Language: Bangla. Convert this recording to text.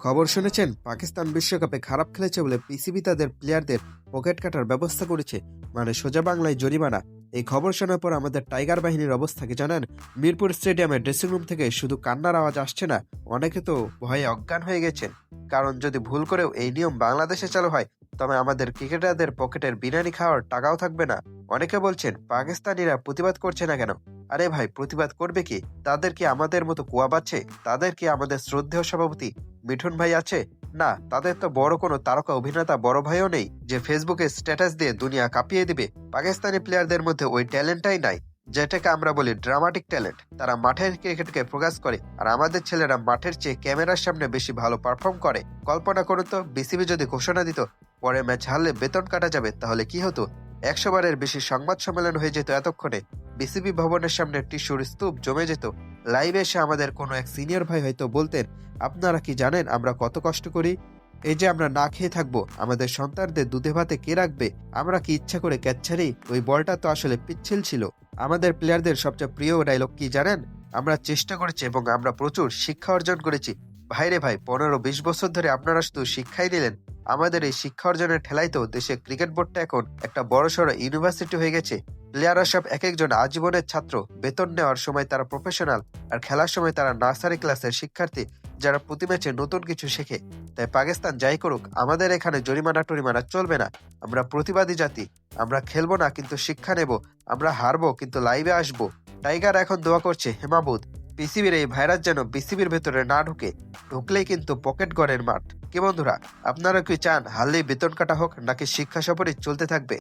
খবর শুনেছেন, পাকিস্তান বিশ্বকাপে খারাপ খেলেছে বলে পিসিবি তাদের প্লেয়ারদের পকেট কাটার ব্যবস্থা করেছে, মানে সোজা বাংলায় জরিমানা। এই খবর শোনার পর আমাদের টাইগার বাহিনীর অবস্থা কি জানেন? মিরপুর স্টেডিয়ামের ড্রেসিং রুম থেকে শুধু কান্নার আওয়াজ আসছে না, অনেকে তো ভয়ে অজ্ঞান হয়ে গেছেন। কারণ যদি ভুল করেও এই নিয়ম বাংলাদেশে চালু হয়, তবে আমাদের ক্রিকেটারদের পকেটের বিরিয়ানি খাওয়ার টাকাও থাকবে না। অনেকে বলছেন পাকিস্তানিরা প্রতিবাদ করছে না কেন? আরে ভাই, প্রতিবাদ করবে কি? তাদের কি আমাদের মতো কুয়া বাচ্ছে? তাদের কি আমাদের শ্রদ্ধেয় সভাপতি মিঠুন ভাই আছে? না, তাদের তো বড় কোনো তারকা অভিনেতা বড় ভাইও নেই যে ফেসবুকে স্ট্যাটাস দিয়ে দুনিয়া কাঁপিয়ে দিবে। পাকিস্তানি প্লেয়ারদের মধ্যে ওই ট্যালেন্টটাই নাই, যেটাকে আমরা বলি ড্রামাটিক ট্যালেন্ট। তারা মাঠের ক্রিকেটকে প্রকাশ করে, আর আমাদের ছেলেরা মাঠের চেয়ে ক্যামেরার সামনে বেশি ভালো পারফর্ম করে। কল্পনা করুন তো, বিসিবি যদি ঘোষণা দিত পরে ম্যাচ হারলে বেতন কাটা যাবে, তাহলে কি হতো? 100 বারের বেশি সংবাদ সম্মেলন হয়ে যেত এতক্ষণে। বিসিবি ভবনের সামনে টিস্যুর স্তূপ জমে যেত। লাইভে এসে আমাদের কোনো এক সিনিয়র ভাই হয়তো বলতেন, আপনারা কি জানেন আমরা কত কষ্ট করি? এই যে আমরা না খেয়ে থাকবো, আমাদের সন্তানদের দুধে ভাতে কে রাখবে? আমরা কি ইচ্ছা করে ক্যাচ ছাড়ি? ওই বলটা তো আসলে পিচ্ছিল ছিল। আমাদের প্লেয়ারদের সবচেয়ে প্রিয় ডায়লগ কি জানেন? আমরা চেষ্টা করেছি এবং আমরা প্রচুর শিক্ষা অর্জন করেছি। ভাইরে ভাই, 15-20 বছর ধরে আপনারা শুধু শিক্ষাই দিলেন। আমাদের এই শিক্ষা অর্জনের ঠেলাই তো দেশে ক্রিকেট বোর্ডটা এখন একটা বড়সড় ইউনিভার্সিটি হয়ে গেছে। প্লেয়াররা সব এক একজন আজীবনের ছাত্র। বেতন নেওয়ার সময় তারা প্রফেশনাল, আর খেলার সময় তারা নার্সারি ক্লাসের শিক্ষার্থী, যারা প্রতি ম্যাচে নতুন কিছু শেখে। তাই পাকিস্তান যাই করুক, আমাদের এখানে জরিমানা টরিমানা চলবে না। আমরা প্রতিবাদী জাতি। আমরা খেলবো না কিন্তু শিক্ষা নেব। আমরা হারবো কিন্তু লাইভে আসবো। টাইগার এখন দোয়া করছে হেমাবুদ, পিসিবির এই ভাইরাস যেন বিসিবির ভেতরে না ঢুকে। ঢুকলেই কিন্তু পকেট গড়ের মাঠ। কি বন্ধুরা, আপনারা কি চান হারলেই বেতন কাটা হোক, নাকি শিক্ষা সফরই চলতে থাকবে?